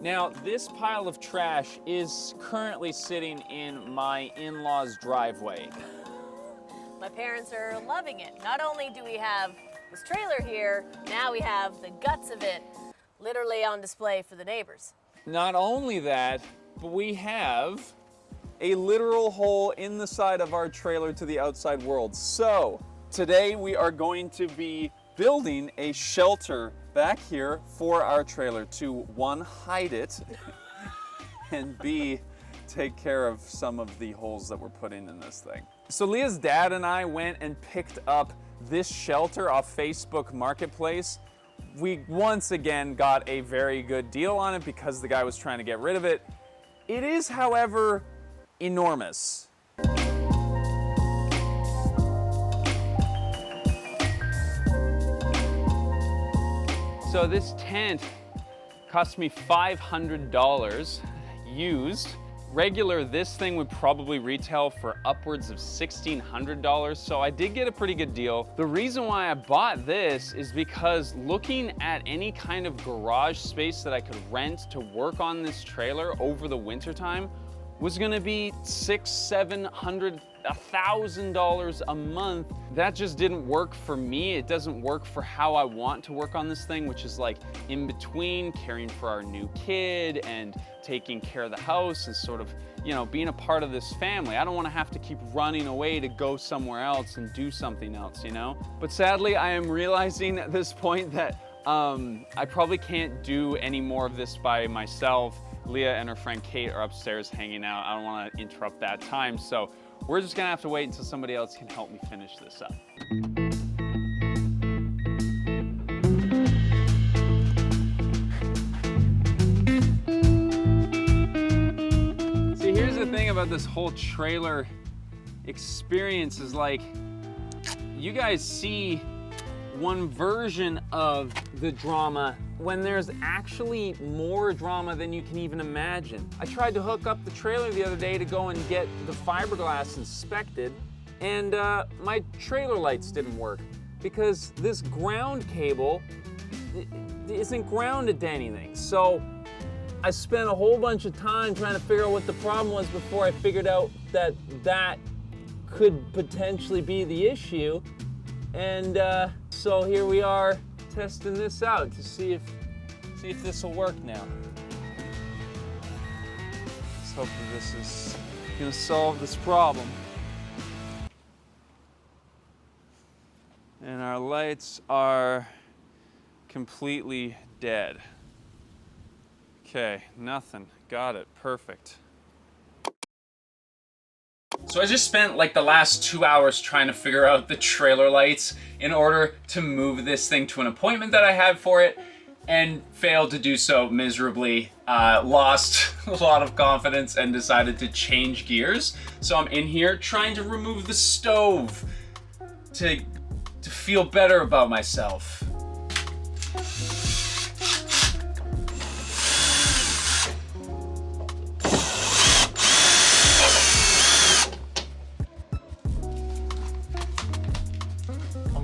Now, this pile of trash is currently sitting in my in-laws' driveway. My parents are loving it. Not only do we have this trailer here, now we have the guts of it literally on display for the neighbors. Not only that, but we have a literal hole in the side of our trailer to the outside world. So today we are going to be building a shelter back here for our trailer to, one, hide it, and B, take care of some of the holes that we're putting in this thing. So Leah's dad and I went and picked up this shelter off Facebook Marketplace. We once again got a very good deal on it because the guy was trying to get rid of it. It is, however, enormous. So this tent cost me $500 used. Regular, this thing would probably retail for upwards of $1,600, so I did get a pretty good deal. The reason why I bought this is because looking at any kind of garage space that I could rent to work on this trailer over the winter time was gonna be $600, $700, $1,000 a month. That just didn't work for me. It doesn't work for how I want to work on this thing, which is like in between caring for our new kid and taking care of the house and sort of, you know, being a part of this family. I don't want to have to keep running away to go somewhere else and do something else, you know? But sadly, I am realizing at this point that I probably can't do any more of this by myself. Leah and her friend Kate are upstairs hanging out. I don't want to interrupt that time, so we're just gonna have to wait until somebody else can help me finish this up. See, here's the thing about this whole trailer experience is like, you guys see one version of the drama when there's actually more drama than you can even imagine. I tried to hook up the trailer the other day to go and get the fiberglass inspected, and my trailer lights didn't work because this ground cable isn't grounded to anything. So I spent a whole bunch of time trying to figure out what the problem was before I figured out that that could potentially be the issue. And so here we are testing this out to see if this will work now. Let's hope that this is gonna solve this problem. And our lights are completely dead. Okay, nothing. Got it. Perfect. So I just spent like the last 2 hours trying to figure out the trailer lights in order to move this thing to an appointment that I had for it, and failed to do so miserably. Lost a lot of confidence and decided to change gears. So I'm in here trying to remove the stove to feel better about myself.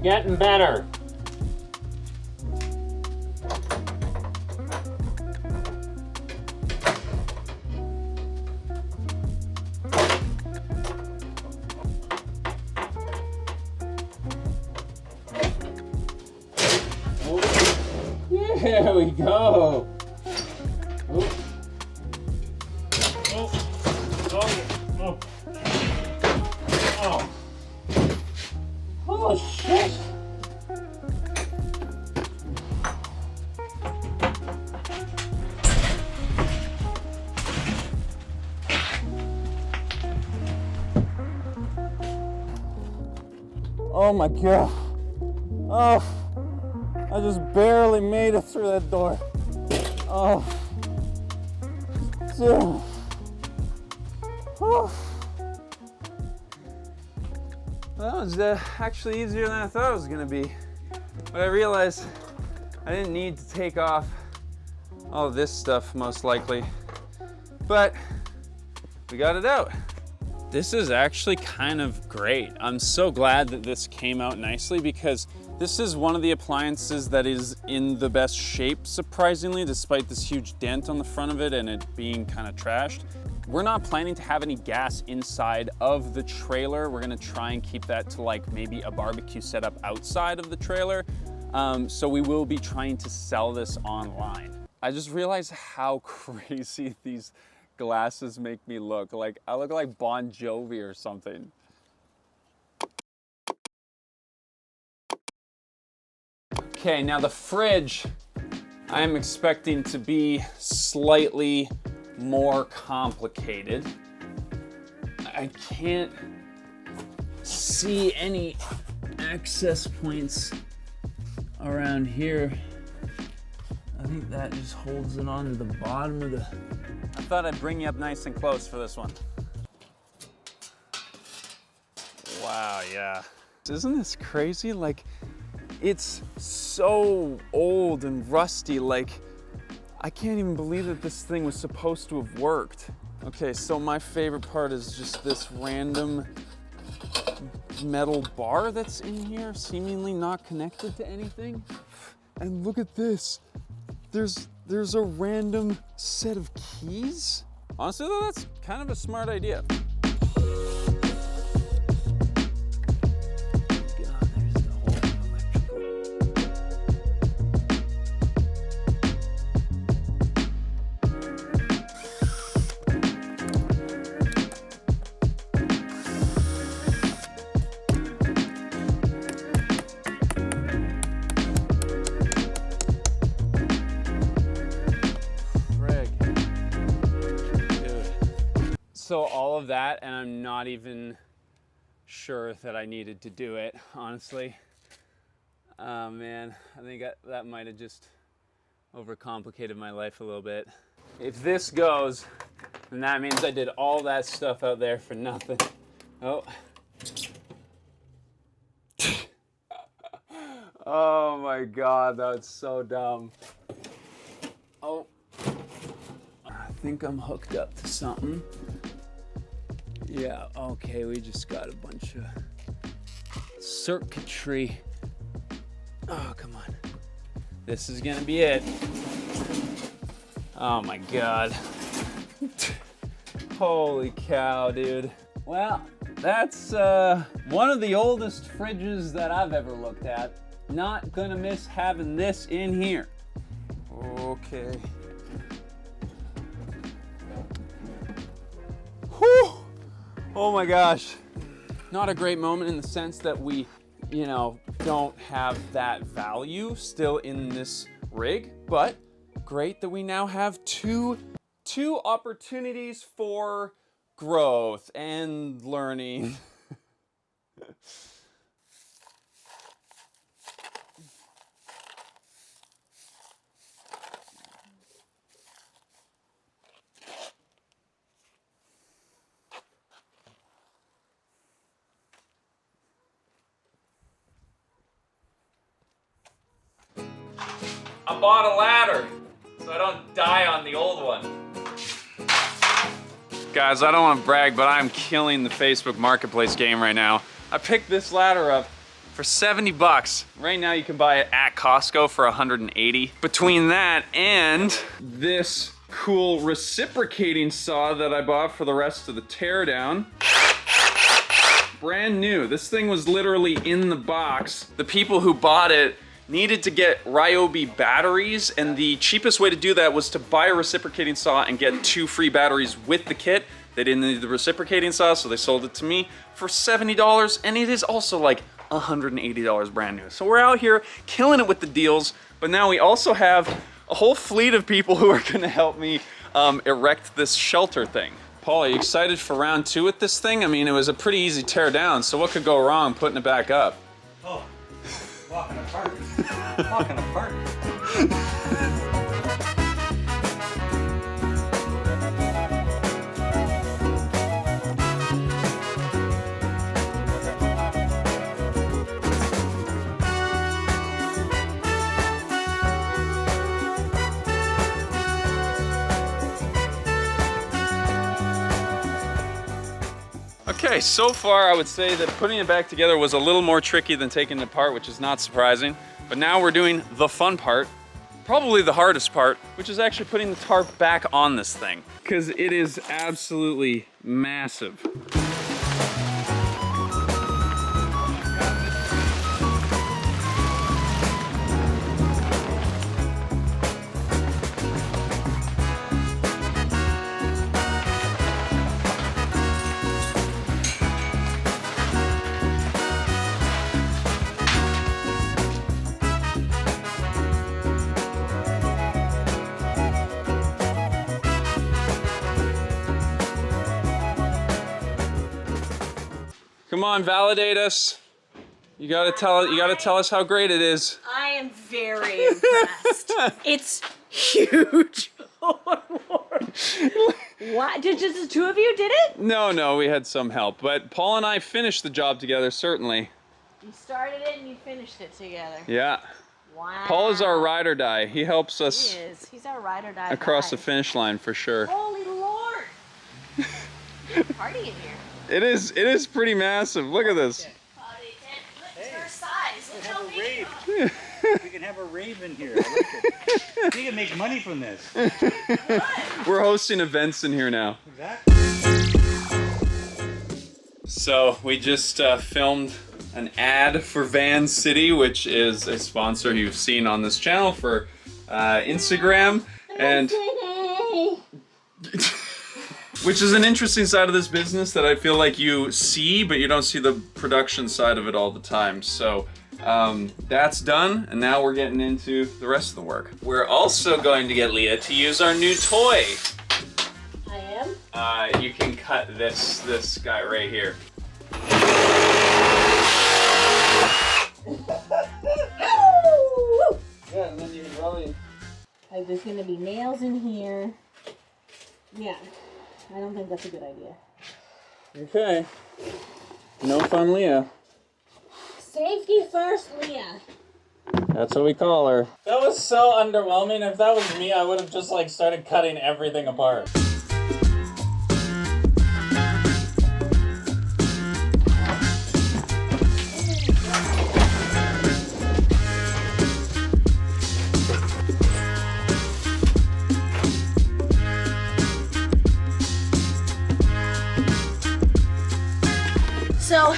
Getting better. There we go. Oh. Oh. Oh. Oh shit! Oh my God. Oh, I just barely made it through that door. Oh, dude. Oh. That was actually easier than I thought it was gonna be. But I realized I didn't need to take off all this stuff, most likely. But we got it out. This is actually kind of great. I'm so glad that this came out nicely because This is one of the appliances that is in the best shape, surprisingly, despite this huge dent on the front of it and it being kind of trashed. We're not planning to have any gas inside of the trailer. We're gonna try and keep that to like maybe a barbecue setup outside of the trailer. So we will be trying to sell this online. I just realized how crazy these glasses make me look. Like, I look like Bon Jovi or something. Okay, now the fridge, I'm expecting to be slightly more complicated. I can't see any access points around here. I think that just holds it onto the bottom of the... I thought I'd bring you up nice and close for this one. Wow, yeah. Isn't this crazy? Like, it's so old and rusty, like, I can't even believe that this thing was supposed to have worked. Okay, so my favorite part is just this random metal bar that's in here, seemingly not connected to anything. And look at this. There's a random set of keys. Honestly though, that's kind of a smart idea. So all of that, and I'm not even sure that I needed to do it, honestly. Oh man, I think that might have just overcomplicated my life a little bit. If this goes, then that means I did all that stuff out there for nothing. Oh. Oh my God, that was so dumb. Oh. I think I'm hooked up to something. Yeah, okay, we just got a bunch of circuitry. Oh, come on. This is gonna be it. Oh my God. Holy cow, dude. Well, that's one of the oldest fridges that I've ever looked at. Not gonna miss having this in here. Okay. Whew. Oh my gosh. Not a great moment in the sense that we, you know, don't have that value still in this rig, but great that we now have two opportunities for growth and learning. I bought a ladder so I don't die on the old one. Guys, I don't want to brag, but I'm killing the Facebook Marketplace game right now. I picked this ladder up for 70 bucks. Right now you can buy it at Costco for 180. Between that and this cool reciprocating saw that I bought for the rest of the teardown. Brand new. This thing was literally in the box. The people who bought it needed to get Ryobi batteries, and the cheapest way to do that was to buy a reciprocating saw and get 2 free batteries with the kit. They didn't need the reciprocating saw, so they sold it to me for $70, and it is also like $180 brand new. So we're out here killing it with the deals, but now we also have a whole fleet of people who are gonna help me erect this shelter thing. Paul, are you excited for round 2 with this thing? I mean, it was a pretty easy tear down, so what could go wrong putting it back up? Oh, walking apart. Walking apart. Okay, so far I would say that putting it back together was a little more tricky than taking it apart, which is not surprising. But now we're doing the fun part, probably the hardest part, which is actually putting the tarp back on this thing, because it is absolutely massive. Come on, validate us. You gotta tell us how great it is. I am very impressed. It's huge. Oh my lord. What? Did just the two of you did it? No, we had some help, but Paul and I finished the job together, certainly. You started it and you finished it together. Yeah. Wow. Paul is our ride or die. He helps us He is. He's our ride or die across the guy. finish line for sure. Holy lord. Big party in here. It is pretty massive. Look at this. It's our size. Look how big it is. We can have a rave in here. I like it. We can make money from this. We're hosting events in here now. Exactly. So we just filmed an ad for Van City, which is a sponsor you've seen on this channel for Instagram, and which is an interesting side of this business that I feel like you see, but you don't see the production side of it all the time. So that's done, and now we're getting into the rest of the work. We're also going to get Leah to use our new toy. I am? You can cut this guy right here. Yeah, and then you can probably... There's gonna be nails in here. Yeah, I don't think that's a good idea. Okay. No fun, Leah. Safety first, Leah. That's what we call her. That was so underwhelming. If that was me, I would have just like started cutting everything apart. So,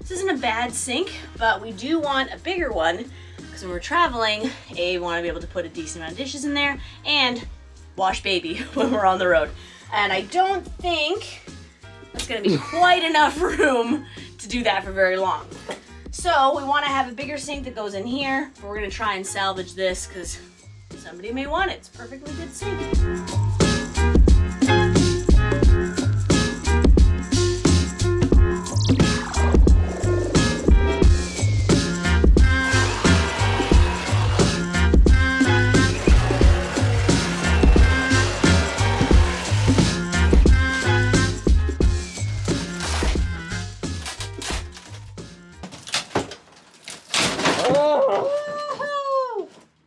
this isn't a bad sink, but we do want a bigger one because when we're traveling, we want to be able to put a decent amount of dishes in there and wash baby when we're on the road. And I don't think that's going to be quite enough room to do that for very long. So, we want to have a bigger sink that goes in here, but we're going to try and salvage this because somebody may want it. It's a perfectly good sink.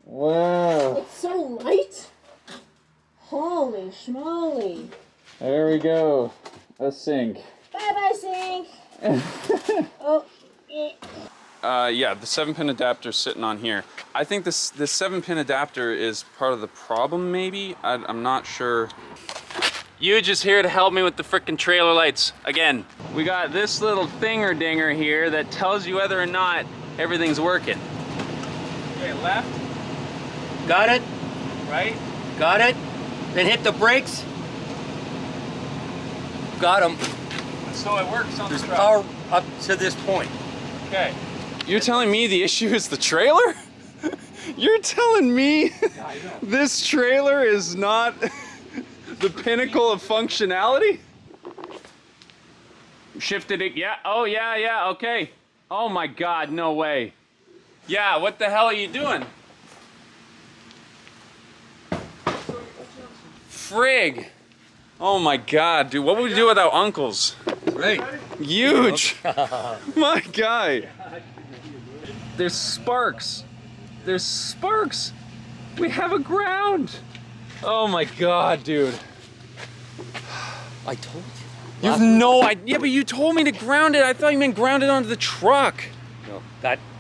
Wow. It's so light. Holy schmoly. There we go. A sink. Bye-bye, sink. Oh, Yeah, the 7-pin adapter's sitting on here. I think this 7-pin adapter is part of the problem, maybe? I'm not sure. You just here to help me with the frickin' trailer lights. Again, we got this little thinger-dinger here that tells you whether or not everything's working. Okay, left. Got it? Right? Got it? Then hit the brakes. Got them. So it works on There's the truck. power up to this point. Okay. You're telling me the issue is the trailer? You're telling me this trailer is not the pinnacle of functionality? Shifted it, yeah, oh yeah, okay. Oh my God, no way. Yeah, what the hell are you doing? Frig. Oh my God, dude, what would we do without uncles? Right. Huge. My guy. There's sparks. There's sparks. We have a ground. Oh my God, dude. I told You have no idea. Yeah, but you told me to ground it. I thought you meant ground it onto the truck. No,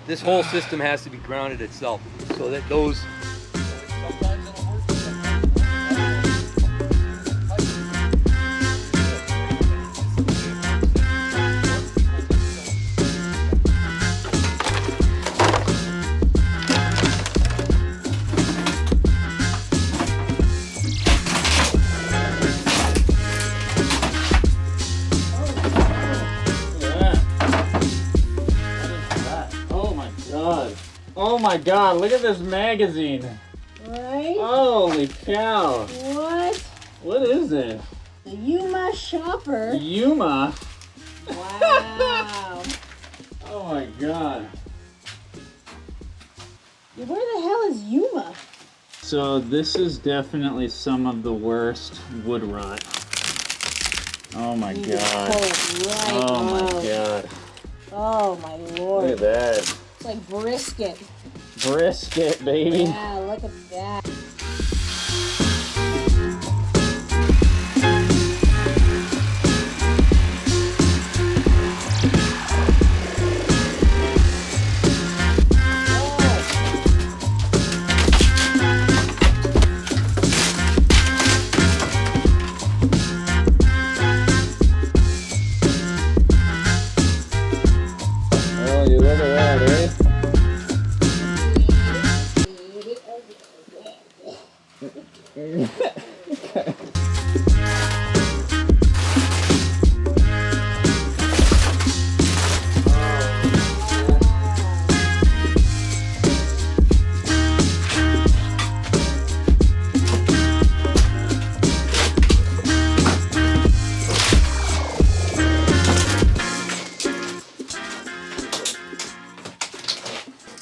this whole system has to be grounded itself so that those. Oh my god, look at this magazine. Right? Holy cow. What? What is it? The Yuma Shopper. Yuma? Wow. Oh my god. Where the hell is Yuma? So this is definitely some of the worst wood rot. Oh my god. Oh my god. Oh my lord. Look at that. It's like brisket. Brisket, baby. Yeah, look at that. Oh, you look at that, eh?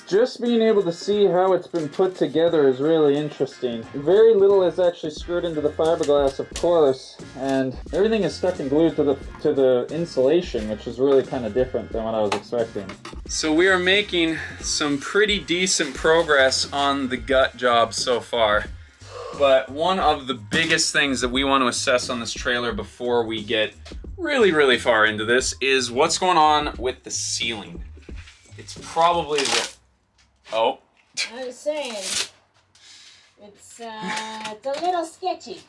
Just being able to see how it's been put together is really interesting. Very little is actually screwed into the fiberglass, of course, and everything is stuck and glued to the insulation, which is really kind of different than what I was expecting. So we are making some pretty decent progress on the gut job so far. But one of the biggest things that we want to assess on this trailer before we get really far into this is what's going on with the ceiling. It's probably the... Oh. I was saying, it's a little sketchy.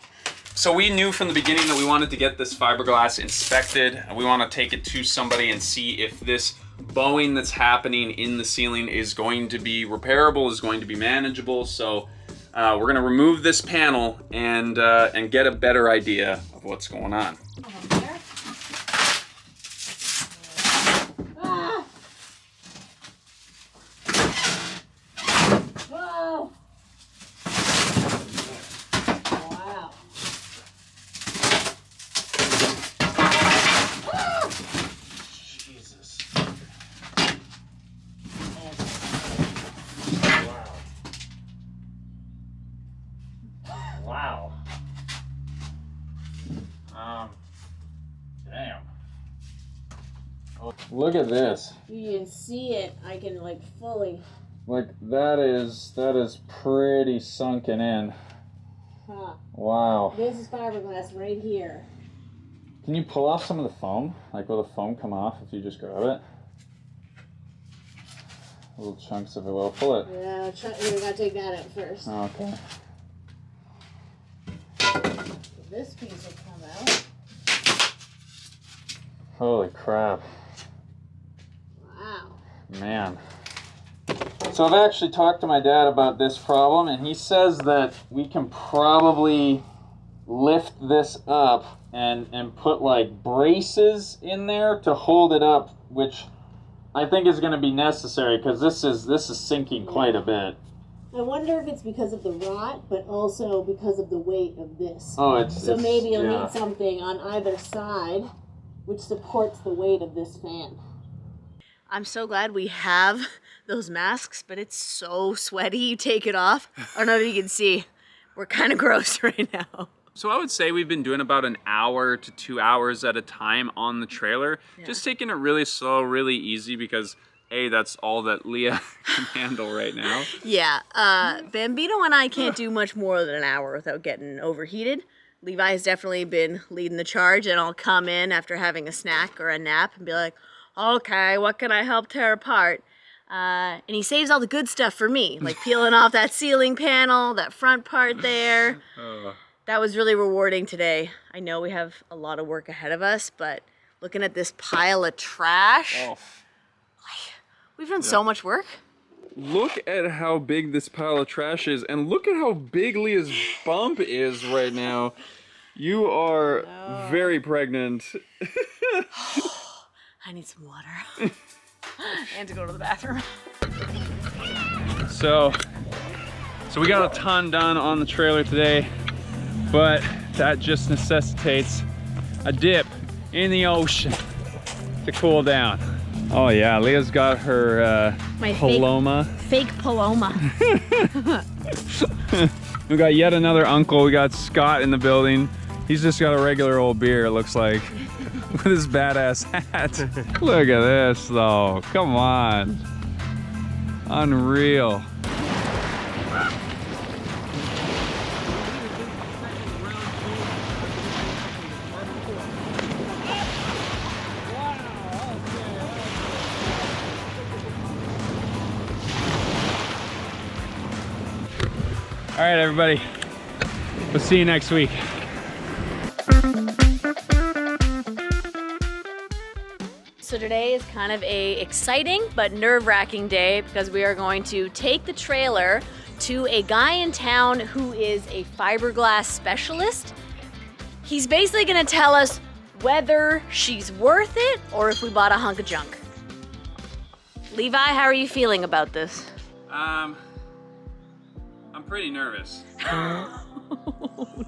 So we knew from the beginning that we wanted to get this fiberglass inspected. We want to take it to somebody and see if this bowing that's happening in the ceiling is going to be repairable, is going to be manageable. So we're going to remove this panel and get a better idea of what's going on. Damn. Look at this. You can see it. I can like fully. Like that is pretty sunken in. Huh. Wow. This is fiberglass right here. Can you pull off some of the foam? Like, will the foam come off if you just grab it? Little chunks of it will. Pull it. Yeah, we gotta take that out first. Okay. This piece will come out. Holy crap. Wow. Man. So I've actually talked to my dad about this problem, and he says that we can probably lift this up and put like braces in there to hold it up, which I think is going to be necessary because this is sinking quite a bit. I wonder if it's because of the rot, but also because of the weight of this. Oh, so maybe you'll need something on either side which supports the weight of this fan. I'm so glad we have those masks, but it's so sweaty. You take it off. I don't know if you can see. We're kind of gross right now. So I would say we've been doing about an hour to 2 hours at a time on the trailer. Yeah. Just taking it really slow, really easy because A, that's all that Leah can handle right now. Yeah, Bambino and I can't do much more than an hour without getting overheated. Levi has definitely been leading the charge, and I'll come in after having a snack or a nap and be like, okay, what can I help tear apart? And he saves all the good stuff for me, like peeling off that ceiling panel, that front part there. That was really rewarding today. I know we have a lot of work ahead of us, but looking at this pile of trash, we've done so much work. Look at how big this pile of trash is, and look at how big Leah's bump is right now. You are very pregnant. I need some water. And to go to the bathroom. So we got a ton done on the trailer today, but that just necessitates a dip in the ocean to cool down. Oh yeah, Leah's got her Paloma. Fake Paloma. We got yet another uncle. We got Scott in the building. He's just got a regular old beer, it looks like, with his badass hat. Look at this though, come on. Unreal. All right, everybody. We'll see you next week. So today is kind of a exciting but nerve-wracking day because we are going to take the trailer to a guy in town who is a fiberglass specialist. He's basically gonna tell us whether she's worth it or if we bought a hunk of junk. Levi, how are you feeling about this? I'm pretty nervous. Oh,